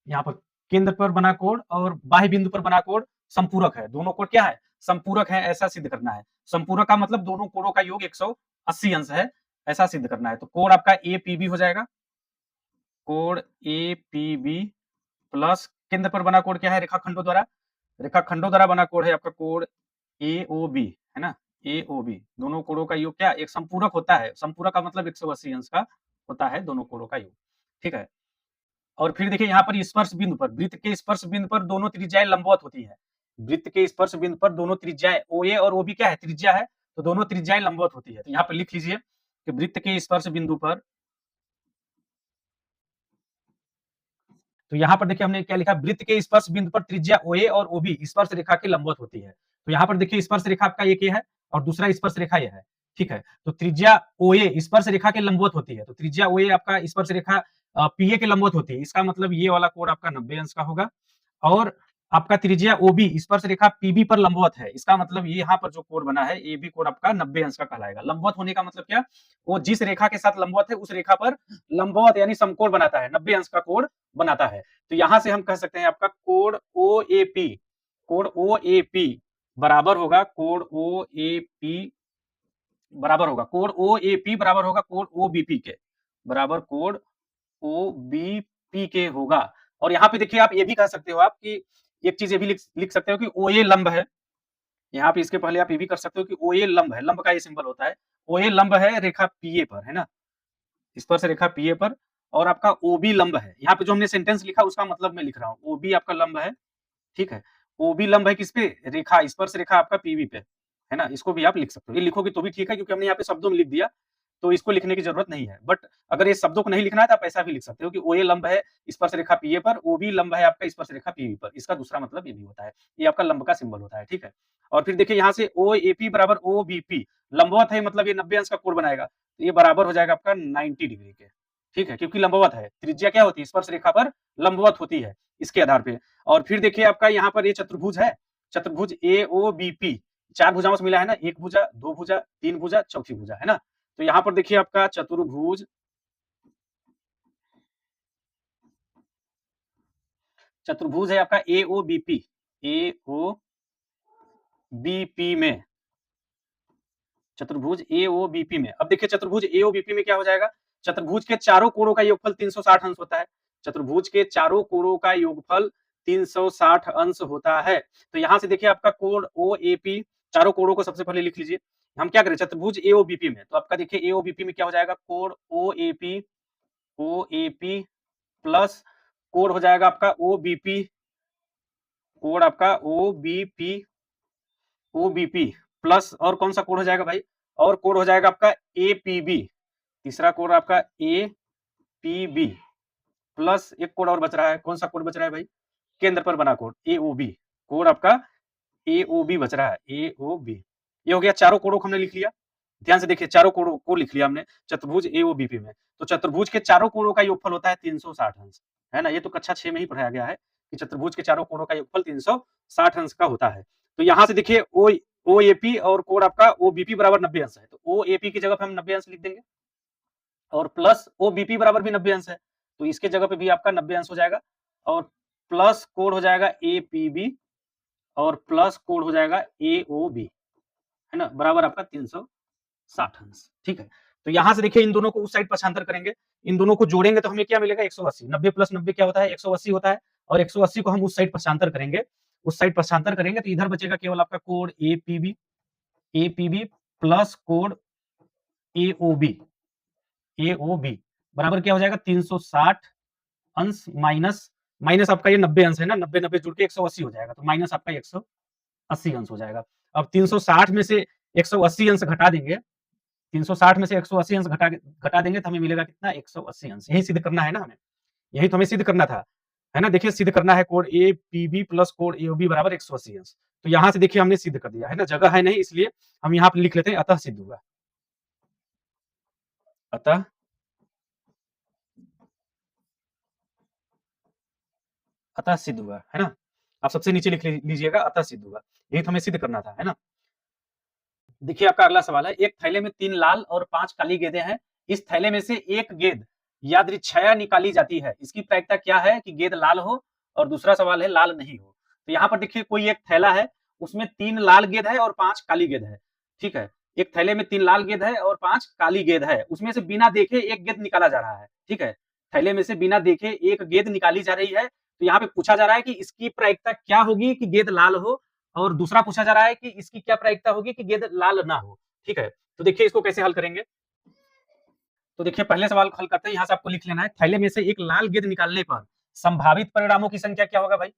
यहाँ पर केंद्र पर बना कोण और बाह्य बिंदु पर बना कोण संपूरक है, दोनों कोण क्या है, संपूरक है, ऐसा सिद्ध करना है। संपूरक का मतलब दोनों कोणों का योग 180 अंश है, ऐसा सिद्ध करना है। तो कोण आपका APB हो जाएगा, कोण APB प्लस केंद्र पर बना कोण क्या है, रेखाखंडों द्वारा, रेखाखंडों द्वारा बना कोण है आपका कोण AOB, है ना, AOB, दोनों कोणों का योग क्या एक संपूरक होता है, संपूरक का मतलब 180 अंश का होता है दोनों कोणों का योग, ठीक है। और फिर देखिए यहाँ पर स्पर्श बिंदु पर, वृत्त के स्पर्श बिंदु पर दोनों त्रिज्याएं लंबवत होती है, वृत्त के स्पर्श बिंदु पर दोनों त्रिज्याएं OA और OB क्या है, त्रिज्या है, तो दोनों त्रिज्याएं लंबवत होती है। तो यहाँ पर लिख लीजिए कि वृत्त के स्पर्श बिंदु पर, तो यहाँ पर देखिए हमने क्या लिखा, वृत्त के स्पर्श बिंदु पर त्रिज्या OA और OB स्पर्श रेखा के लंबवत होती है। तो यहाँ पर देखिए स्पर्श रेखा आपका एक ये है और दूसरा स्पर्श रेखा ये है, ठीक है। तो त्रिज्या OA स्पर्श रेखा के लंबवत होती है, तो त्रिज्या OA आपका स्पर्श रेखा PA के लंबवत होती है, इसका मतलब ये वाला कोण आपका 90 अंश का होगा और आपका त्रिज्या OB स्पर्श रेखा PB पर लंबवत है, इसका मतलब ये यहाँ पर जो कोण बना है AB कोण आपका 90 अंश का कहलाएगा। लंबवत होने का मतलब क्या, वो जिस रेखा के साथ लंबवत है उस रेखा पर लंबवत यानी समकोण बनाता है, 90 अंश का कोण बनाता है। तो यहां से हम कह सकते हैं आपका कोण OAP, कोण OAP बराबर होगा, कोण OAP बराबर होगा, कोण OAP बराबर होगा कोण OBP के, बराबर कोण OBP के होगा। और यहाँ पे देखिए आप ये भी कह सकते हो आप कि एक चीज ये भी लिख सकते हो कि OA लंब है, यहाँ पे इसके पहले आप ये भी कर सकते हो कि OA लंब है, लंब का ये सिंबल होता है, OA लंब है रेखा PA पर, है ना, स्पर्श रेखा PA पर, और आपका OB लंब है, यहाँ पे जो हमने सेंटेंस लिखा उसका मतलब मैं लिख रहा हूँ, OB आपका लंब है, ठीक है, OB लंब है किस पे, रेखा स्पर्श रेखा आपका PB पे, है ना, इसको भी आप लिख सकते हो, ये लिखोगे तो भी ठीक है क्योंकि हमने यहाँ पे शब्दों में लिख दिया तो इसको लिखने की जरूरत नहीं है। बट अगर ये शब्दों को नहीं लिखना है तो आप ऐसा भी लिख सकते हो कि OA लंब है स्पर्श रेखा PA पर, OB लंब है आपका स्पर्श रेखा PB पर, इसका दूसरा मतलब ये भी होता है, ये आपका लंब का सिंबल होता है, ठीक है। और फिर देखिए यहाँ से OAP बराबर OBP लंबवत है, मतलब ये 90 अंश का कोण बनाएगा, तो ये बराबर हो जाएगा आपका 90 डिग्री के, ठीक है, क्योंकि लंबवत है, त्रिज्या क्या होती है, स्पर्श रेखा पर लंबवत होती है इसके आधार पे। और फिर देखिए आपका यहाँ पर ये चतुर्भुज है, चतुर्भुज AOBP, चार भुजाओं से मिला है ना, एक भुजा, दो भुजा, तीन भुजा, चौथी भुजा, है ना। तो यहाँ पर देखिए आपका चतुर्भुज, चतुर्भुज है आपका AOBP, AOBP में, चतुर्भुज AOBP में। अब देखिए चतुर्भुज AOBP में क्या हो जाएगा, चतुर्भुज के चारों कोणों का योगफल 360 अंश होता है, चतुर्भुज के चारों कोणों का योगफल 360 अंश होता है। तो यहाँ से देखिए आपका कोण OAP, चारों कोणों को सबसे पहले लिख लीजिए, हम क्या करें चतुर्भुज AOBP में, तो आपका देखिए AOBP में क्या हो जाएगा, कोण OAP प्लस कोण हो जाएगा आपका OBP, कोण आपका OBP प्लस और कौन सा कोण हो जाएगा भाई, और कोण हो जाएगा आपका APB, तीसरा कोण आपका APB प्लस एक कोण और बच रहा है, कौन सा कोण बच रहा है भाई, केंद्र पर बना कोण AOB, कोण आपका AOB बच रहा है, AOB। ये हो गया, चारों कोणों को हमने लिख लिया, ध्यान से देखिए चारों कोणों को लिख लिया हमने चतुर्भुज AOBP में। तो चतुर्भुज के चारों कोणों का योगफल होता है 360 अंश, है ना, ये तो कक्षा 6 में ही पढ़ाया गया है कि चतुर्भुज के चारों कोणों का योगफल 360 अंश का होता है। तो यहाँ से देखिए OAP और कोण आपका OBP बराबर 90 अंश है, तो OAP की जगह पे हम 90 अंश लिख देंगे और प्लस OBP बराबर भी 90 अंश है, तो इसके जगह पे भी आपका 90 अंश हो जाएगा और प्लस कोण हो जाएगा APB और प्लस कोण हो जाएगा AOB, है ना, बराबर आपका 360 अंश, ठीक है। तो यहाँ से देखिए इन दोनों को उस साइड पक्षांतर करेंगे, इन दोनों को जोड़ेंगे तो हमें क्या मिलेगा, 180, 90 प्लस 90 क्या होता है, 180 होता है, और 180 को हम उस साइड पक्षांतर करेंगे, उस साइड पक्षांतर करेंगे तो इधर बचेगा केवल आपका कोण APB प्लस कोण AOB बराबर क्या हो जाएगा 360 अंश माइनस माइनस आपका ये 90 अंश है ना, 90 जुड़ के 180 हो जाएगा, तो माइनस आपका 180 अंश हो जाएगा। अब 360 में से 180 अंश घटा देंगे, 360 में से 180 अंश घटा देंगे तो हमें मिलेगा कितना, 180 अंश। यही सिद्ध करना है ना हमें, यही तो हमें सिद्ध करना था, है ना। देखिए सिद्ध करना है कोण ए पी बी प्लस कोण ए बी बराबर 180 अंश। तो यहाँ से देखिए हमने सिद्ध कर दिया है ना, जगह है नहीं इसलिए हम यहाँ पे लिख लेते हैं अतः सिद्ध हुआ, अतः अतः सिद्ध हुआ, है ना। आप सबसे नीचे लिख लीजिएगा अतः सिद्ध हुआ, यही तो हमें सिद्ध करना था, है ना। देखिए आपका अगला सवाल है, एक थैले में 3 लाल और 5 काली गेंदें हैं। इस थैले में से एक गेंद यादृच्छया निकाली जाती है। इसकी प्रायिकता क्या है कि गेंद लाल हो, और दूसरा सवाल है लाल नहीं हो। तो यहाँ पर देखिए कोई एक थैला है, उसमें 3 लाल गेंद है और 5 काली गेंद है। ठीक है, एक थैले में 3 लाल गेंद है और 5 काली गेंद है। उसमें से बिना देखे एक गेंद निकाला जा रहा है। ठीक है, थैले में से बिना देखे एक गेंद निकाली जा रही है। तो यहाँ पे पूछा जा रहा है कि इसकी प्रायिकता क्या होगी कि गेंद लाल हो, और दूसरा पूछा जा रहा है कि इसकी क्या प्रायिकता होगी कि गेंद लाल ना हो। ठीक है, तो देखिए इसको कैसे हल करेंगे। तो देखिए पहले सवाल को हल करते हैं, यहाँ से आपको लिख लेना है, थैले में से एक लाल गेंद निकालने पर संभावित परिणामों की संख्या क्या होगा भाई।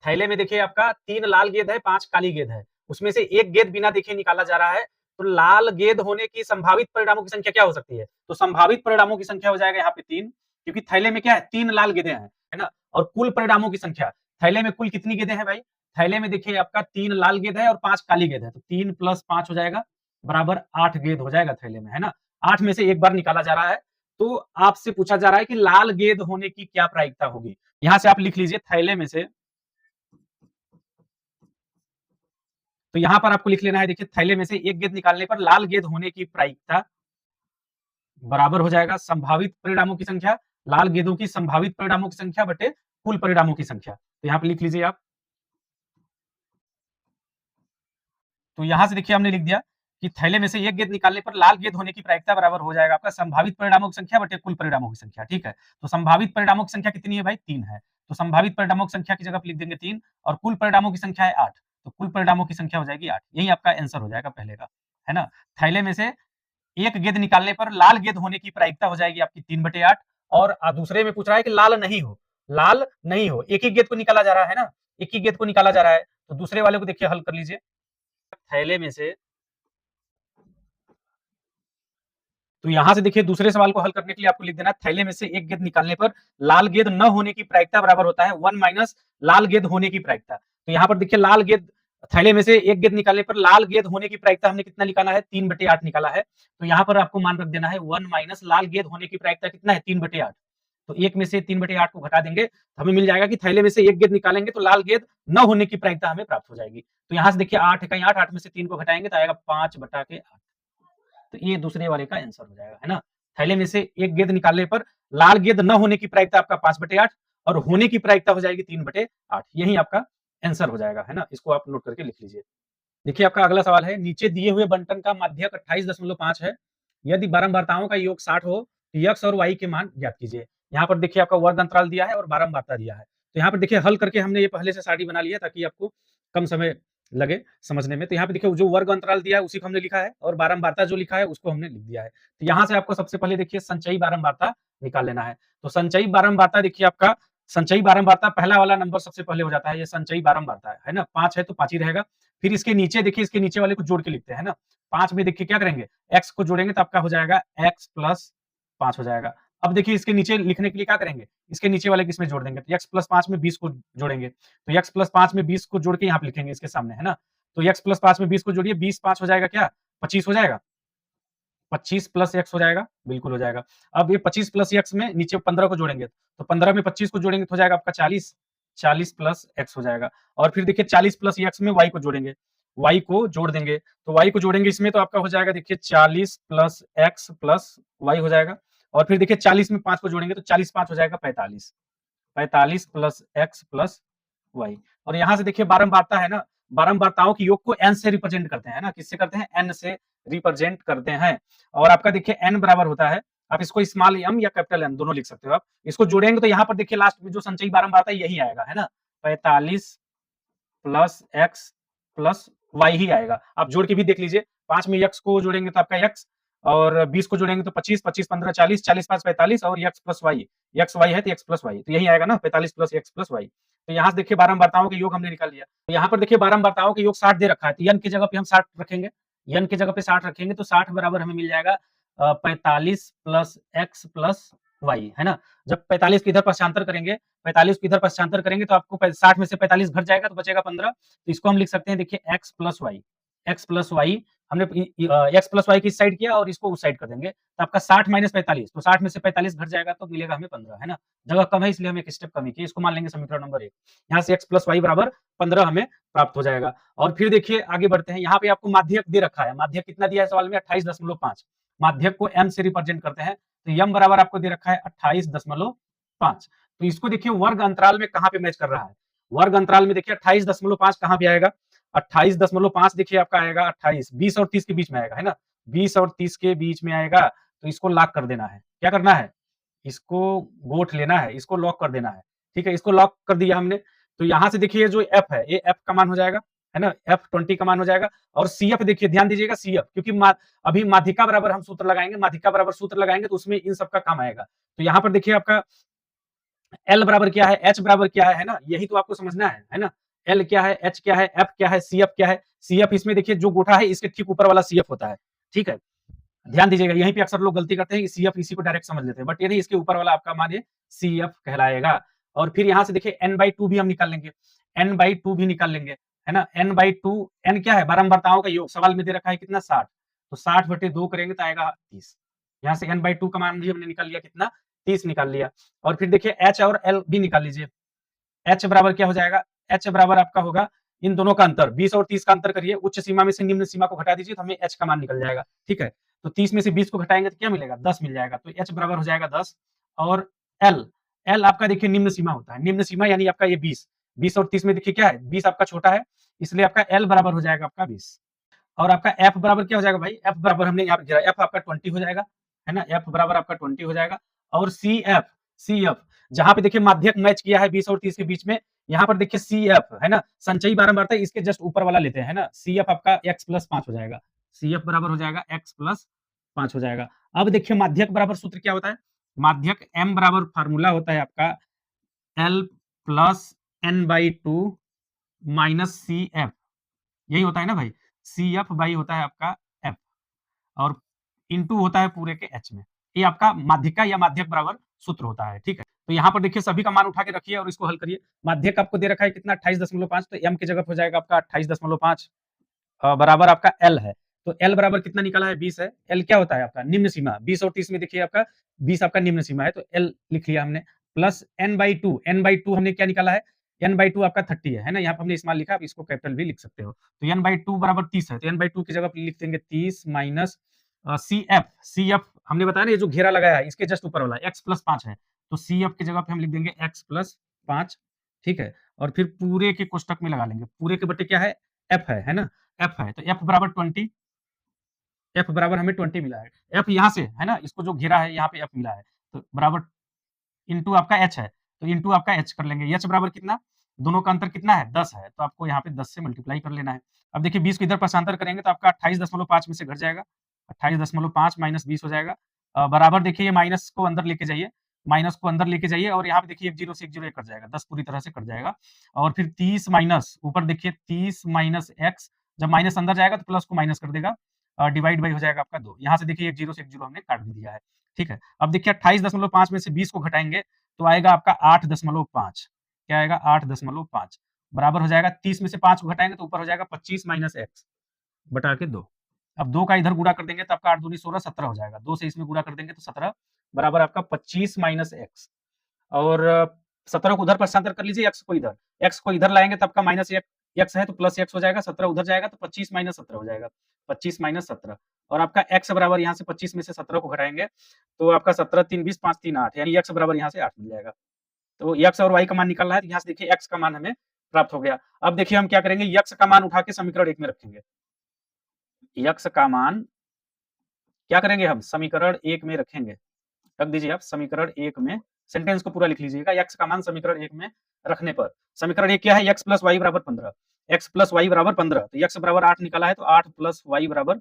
थैले में देखिए आपका 3 लाल गेंद है, 5 काली गेंद है, उसमें से एक गेंद बिना देखे निकाला जा रहा है। तो लाल गेंद होने की संभावित परिणामों की संख्या क्या हो सकती है, तो संभावित परिणामों की संख्या हो जाएगा यहाँ पे 3, क्योंकि थैले में क्या है, 3 लाल गेंदें हैं, है ना। और कुल परिणामों की संख्या, थैले में कुल कितनी गेंदें हैं भाई, थैले में देखिए आपका 3 लाल गेंद है और 5 काली गेंद है, तो 3 + 5 हो जाएगा बराबर 8 गेंद हो जाएगा थैले में, है ना। 8 में से एक बार निकाला जा रहा है। तो आपसे पूछा जा रहा है कि लाल गेंद होने की क्या प्रायिकता होगी। यहाँ से आप लिख लीजिए थैले में से, तो यहाँ पर आपको लिख लेना है, देखिए थैले में से एक गेंद निकालने पर लाल गेंद होने की प्रायिकता बराबर हो जाएगा संभावित परिणामों की संख्या, लाल गेंदों की संभावित परिणामों की संख्या बटे कुल परिणामों की संख्या। तो यहाँ पे लिख लीजिए आप। तो यहाँ से देखिए हमने लिख दिया कि थैले में से एक गेंद निकालने पर लाल गेंद होने की प्रायिकता बराबर हो जाएगा आपका संभावित परिणामों की संख्या बटे कुल परिणामों की संख्या। ठीक है, तो संभावित परिणामों की संख्या कितनी है भाई, 3 है। तो संभावित परिणामों की संख्या की जगह पे लिख देंगे 3, और कुल परिणामों की संख्या है 8, तो कुल परिणामों की संख्या हो जाएगी 8। यही आपका आंसर हो जाएगा पहले का, है ना। थैले में से एक गेंद निकालने पर लाल गेंद होने की प्रायिकता हो जाएगी आपकी 3/8, और दूसरे में पूछ रहा है कि लाल नहीं हो, लाल नहीं हो, एक ही गेंद को निकाला जा रहा है ना, एक ही गेंद को निकाला जा रहा है। तो दूसरे वाले को देखिए हल कर लीजिए, थैले में से, तो यहां से देखिए दूसरे सवाल को हल करने के लिए आपको लिख देना, थैले में से एक गेंद निकालने पर लाल गेंद न होने की प्रायिकता बराबर होता है 1 माइनस लाल गेंद होने की प्रायिकता। तो यहाँ पर देखिए लाल गेंद, थैले में से एक गेंद निकालने पर लाल गेंद होने की प्रायिकता हमने कितना निकाला है, 3/8 निकाला है। तो यहाँ पर आपको मान रख देना है 1 माइनस लाल गेंद होने की प्रायिकता कितना है, 3/8। तो एक में से 3/8 को घटा देंगे तो हमें मिल जाएगा कि थैले में से एक गेंद निकालेंगे तो लाल गेंद न होने की प्रायिकता हमें प्राप्त हो जाएगी। तो यहाँ से देखिए 8 कहीं 8, 8 में से 3 को घटाएंगे तो आएगा 5/8। तो ये दूसरे वाले का आंसर हो जाएगा, है ना। थैले में से एक गेंद निकालने पर लाल गेंद न होने की प्रायिकता आपका 5/8 और होने की प्रायिकता हो जाएगी 3/8। यही आपका आंसर हो जाएगा, है ना। इसको आप नोट करके लिख लीजिए। देखिए आपका अगला सवाल है, नीचे दिए हुए बंटन का माध्यक 28.5 है। यदि बारंबारताओं का योग 60 हो तो x और y के मान ज्ञात कीजिए। यहाँ पर देखिए आपका वर्ग अंतराल दिया है और बारंबारता दिया है। तो यहाँ पर देखिए हल करके हमने ये पहले से सारी बना लिया ताकि आपको कम समय लगे समझने में। तो यहाँ पे देखिए जो वर्ग अंतराल दिया है उसी को हमने लिखा है, और बारंबारता जो लिखा है उसको हमने लिख दिया है। तो यहाँ से आपको सबसे पहले देखिए संचयी बारंबारता निकाल लेना है। तो संचयी बारंबारता देखिए आपका, संचयी बारंबारता पहला वाला नंबर सबसे पहले हो जाता है, ये संचयी बारंबारता है ना। 5 है तो 5 ही रहेगा। फिर इसके नीचे देखिए, इसके नीचे वाले को जोड़ के लिखते हैं ना। 5 में देखिए क्या करेंगे, x को जोड़ेंगे तो आपका हो जाएगा x + 5 हो जाएगा। अब देखिए इसके नीचे लिखने के लिए क्या करेंगे, इसके नीचे वाले को इसमें जोड़ देंगे, तो x + 5 में 20 को जोड़ेंगे। तो x + 5 में 20 को जोड़ के यहाँ पे लिखेंगे इसके सामने, है ना। तो x + 5 में 20 को जोड़िए, 20 5 हो जाएगा क्या, 25 हो जाएगा। 25 + x हो जाएगा, बिल्कुल हो जाएगा। अब ये 25 + x में नीचे 15 को जोड़ेंगे, तो 15 में 25 को जोड़ेंगे तो हो जाएगा आपका 40, 40 + x हो जाएगा। और फिर देखिए 40 + x में y को जोड़ेंगे, y को जोड़ देंगे, तो y को जोड़ेंगे इसमें तो आपका हो जाएगा देखिए 40 + x + y हो जाएगा। और फिर देखिए 40 में 5 को जोड़ेंगे तो 40 5 हो जाएगा 45, 45 + x + y। और यहाँ से देखिए बारंबारता है ना, बारंबारताओं के योग को n से रिप्रेजेंट करते हैं ना, किससे करते हैं, n से रिप्रेजेंट करते हैं। और आपका देखिए n बराबर होता है, आप इसको स्मॉल m या कैपिटल M दोनों लिख सकते हो आप। इसको जोड़ेंगे तो यहाँ पर देखिए लास्ट में जो संचयी बारंबारता है यही आएगा, है ना। 45 + x + y ही आएगा। आप जोड़ के भी देख लीजिए, 5 में x को जोड़ेंगे तो आपका x, और 20 को जोड़ेंगे तो 25, 25 15 40, 40 5 45 और x plus y, x y है तो x प्लस वाई, तो यही आएगा ना 45 प्लस x प्लस वाई। तो यहाँ से देखिए बारंबारताओं के योग हमने निकाल लिया। तो यहाँ पर देखिए बारंबारताओं के योग 60 दे रखा है, तो n की जगह पे हम 60 रखेंगे, n की जगह पे 60 रखेंगे तो 60 बराबर हमें मिल जाएगा 45 प्लस x प्लस वाई, है ना। जब 45 को इधर पक्षांतर करेंगे, 45 को इधर पक्षांतर करेंगे तो आपको 60 में से 45 घट जाएगा तो बचेगा 15। तो इसको हम लिख सकते हैं, देखिए x plus y, x plus y हमने एक्स प्लस वाई किस साइड किया और इसको उस साइड कर देंगे, तो आपका 60 माइनस 45, तो 60 में से 45 घट जाएगा तो मिलेगा हमें 15, है ना। जगह कम है इसलिए हम एक स्टेप कमी किए, इसको मान लेंगे समीकरण नंबर 1। यहाँ से एक्स प्लस वाई बराबर 15 हमें प्राप्त हो जाएगा। और फिर देखिए आगे बढ़ते हैं, यहाँ पे आपको माध्यक दे रखा है, माध्यक कितना दिया है सवाल में 28.5, माध्यक को m से रिप्रेजेंट करते हैं, तो m बराबर आपको दे रखा है 28.5। तो इसको देखिए वर्ग अंतराल में कहाँ पे मैच कर रहा है, वर्ग अंतराल में देखिए 28.5 कहाँ पे आएगा, 28.5 देखिए आपका आएगा 28, 20 और 30 के बीच में आएगा, है ना, 20 और 30 के बीच में आएगा। तो इसको लॉक कर देना है, क्या करना है, इसको गोठ लेना है, इसको लॉक कर देना है, ठीक है, इसको लॉक कर दिया हमने। तो यहाँ से देखिए जो f है ये f का मान हो जाएगा, है ना, f 20 का मान हो जाएगा। और CF देखिए ध्यान दीजिएगा CF, क्योंकि अभी माध्यिका बराबर हम सूत्र लगाएंगे, माध्यिका बराबर सूत्र लगाएंगे तो उसमें इन सब का काम आएगा। तो यहाँ पर देखिए आपका L बराबर क्या है, H बराबर क्या है ना, यही तो आपको समझना है ना। L क्या है, H क्या है, F क्या है, CF क्या है। CF इसमें देखिए जो गोठा है इसके ठीक ऊपर वाला CF होता है, ठीक है, ध्यान दीजिएगा, यहीं पे अक्सर लोग गलती करते हैं कि CF इसी को डायरेक्ट समझ लेते हैं, बट ये नहीं, इसके ऊपर वाला आपका मान ये CF कहलाएगा। और फिर यहाँ से देखिए n/2 भी हम निकाल लेंगे, n/2 भी निकाल लेंगे, है ना, n/2, n क्या है, बारंबारताओं का योग, सवाल में दे रखा है कितना 60, तो 60/2 करेंगे तो आएगा 30। यहाँ से n/2 का मान भी हमने निकाल लिया, कितना 30 निकाल लिया। और फिर देखिए h और l भी निकाल लीजिए, h बराबर क्या हो जाएगा, h बराबर आपका होगा इन दोनों का अंतर, 20 और 30 का अंतर करिए, उच्च सीमा में से निम्न सीमा को घटा दीजिए तो हमें h का मान निकल जाएगा, ठीक है। तो 30 में से 20 को घटाएंगे तो क्या मिलेगा, 10 मिल जाएगा, तो h बराबर हो जाएगा 10। और l, l आपका देखिए निम्न सीमा होता है, निम्न सीमा यानी आपका ये 20, 20 और 30 में देखिए क्या है, 20 आपका छोटा है, इसलिए आपका l बराबर हो जाएगा आपका 20। और आपका f बराबर क्या हो जाएगा भाई, f बराबर हमने यहाँ पे गिरा, f आपका 20 हो जाएगा, है ना, f बराबर आपका 20 हो जाएगा। और CF जहां पे देखिए माध्यक मैच किया है 20 और 30 के बीच में, यहाँ पर देखिए CF है ना, संचयी बारंबारता इसके जस्ट ऊपर वाला लेते हैं, है ना, CF आपका x प्लस 5 हो जाएगा, CF बराबर हो जाएगा x प्लस 5 हो जाएगा। अब देखिए माध्यक बराबर सूत्र क्या होता है, माध्यक m बराबर फार्मूला होता है आपका L plus n/2 minus CF, यही होता है ना भाई, CF बाई होता है आपका F और इंटू होता है पूरे के H में, ये आपका माध्यिका या माध्यक बराबर सूत्र होता है, ठीक है। तो यहाँ पर देखिए सभी का मान उठा के रखिए और इसको हल करिए। माध्यक आपको दे रखा है कितना 28.5, तो m की जगह हो जाएगा आपका 28.5 बराबर आपका L है। तो L बराबर कितना निकला है, 20 है। L क्या होता है आपका निम्न सीमा, 20 और 30 में देखिए आपका 20 आपका निम्न सीमा है, तो L लिख लिया हमने, प्लस n/2, n/2 हमने क्या निकाला है, n/2 आपका 30 है ना, यहाँ पर हमने स्मॉल लिखा, आप इसको कैपिटल भी लिख सकते हो। तो n/2 बराबर 30 है, तो n/2 की जगह पे लिख देंगे 30 माइनस CF हमने बताया ना, ये जो घेरा लगाया है इसके जस्ट ऊपर वाला x प्लस 5 है, तो CF की जगह पे हम लिख देंगे x प्लस 5, ठीक है। और फिर पूरे के कोष्टक में लगा लेंगे, पूरे के बटे क्या है, f है ना, f है, तो f बराबर 20, f बराबर हमें 20 मिला है, f यहाँ से है ना, इसको जो घेरा है यहाँ पे f मिला है, तो बराबर इंटू आपका h है, तो इंटू आपका h कर लेंगे, h बराबर कितना, दोनों का अंतर कितना है 10 है, तो आपको यहाँ पे 10 से मल्टीप्लाई कर लेना है। अब देखिए 20 को इधर पक्षांतर करेंगे तो आपका 28.5 में से घट जाएगा, 28.5 माइनस 20 हो जाएगा, बराबर देखिए ये माइनस को अंदर लेके जाइए, माइनस को अंदर लेके जाइए और यहाँ पे देखिए 1 0 से 1 0 कट जाएगा, 10 पूरी तरह से कट जाएगा। और फिर 30 माइनस ऊपर देखिए 30 माइनस x, जब माइनस अंदर जाएगा तो प्लस को माइनस कर देगा, डिवाइड बाई हो जाएगा आपका 2, यहाँ से देखिए 1 0 से 1 0 हमने काट भी दिया है, ठीक है। अब देखिए 28.5 में से 20 को घटाएंगे तो आएगा आपका 8.5, क्या आएगा 8.5 बराबर हो जाएगा, 30 में से 5 को घटाएंगे तो ऊपर हो जाएगा 25 माइनस x बटा के 2। अब 2 का इधर गुणा कर देंगे तो आपका 8 दूनी 16, 17 हो जाएगा, 2 से इसमें गुणा कर देंगे तो 17 बराबर आपका 25 माइनस x। और 17 को उधर पक्षांतर कर लीजिए, x को इधर लाएंगे तो आपका माइनस x है तो प्लस x हो जाएगा, 17 उधर जाएगा तो 25 माइनस 17 हो जाएगा, 25 माइनस 17। और आपका x बराबर यहाँ से 25 में से 17 को घटाएंगे तो आपका 17 3 20 5 3 8, यानी x बराबर यहाँ से 8 मिल जाएगा। तो x और y का मान निकालना है, तो यहाँ से देखिए x का मान हमें प्राप्त हो गया। अब देखिए हम क्या करेंगे, x का मान उठा के समीकरण 1 में रखेंगे, x का मान क्या करेंगे हम समीकरण 1 में रखेंगे, रख दीजिए आप समीकरण 1 में, सेंटेंस को पूरा लिख लीजिएगा, x का मान समीकरण 1 में रखने पर, समीकरण 1 क्या है, x प्लस वाई बराबर 15, x प्लस वाई बराबर 15, तो x बराबर 8 निकाला है तो 8 प्लस वाई बराबर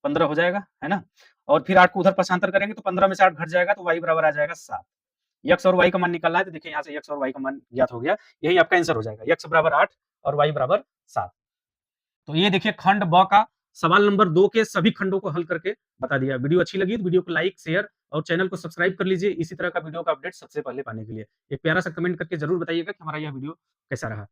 15 हो जाएगा, है ना? और फिर 8 को उधर पक्षांतर करेंगे तो 15 में से 8 घट जाएगा तो y बराबर आ जाएगा 7। x और y का मान निकालना है तो देखिए यहाँ से x और y का मान ज्ञात हो गया। यही आपका आंसर हो जाएगा, x बराबर 8 और y बराबर 7। तो ये देखिए खंड ब का सवाल नंबर 2 के सभी खंडों को हल करके बता दिया। वीडियो अच्छी लगी तो वीडियो को लाइक, शेयर और चैनल को सब्सक्राइब कर लीजिए इसी तरह का वीडियो का अपडेट सबसे पहले पाने के लिए। एक प्यारा सा कमेंट करके जरूर बताइएगा कि हमारा यह वीडियो कैसा रहा।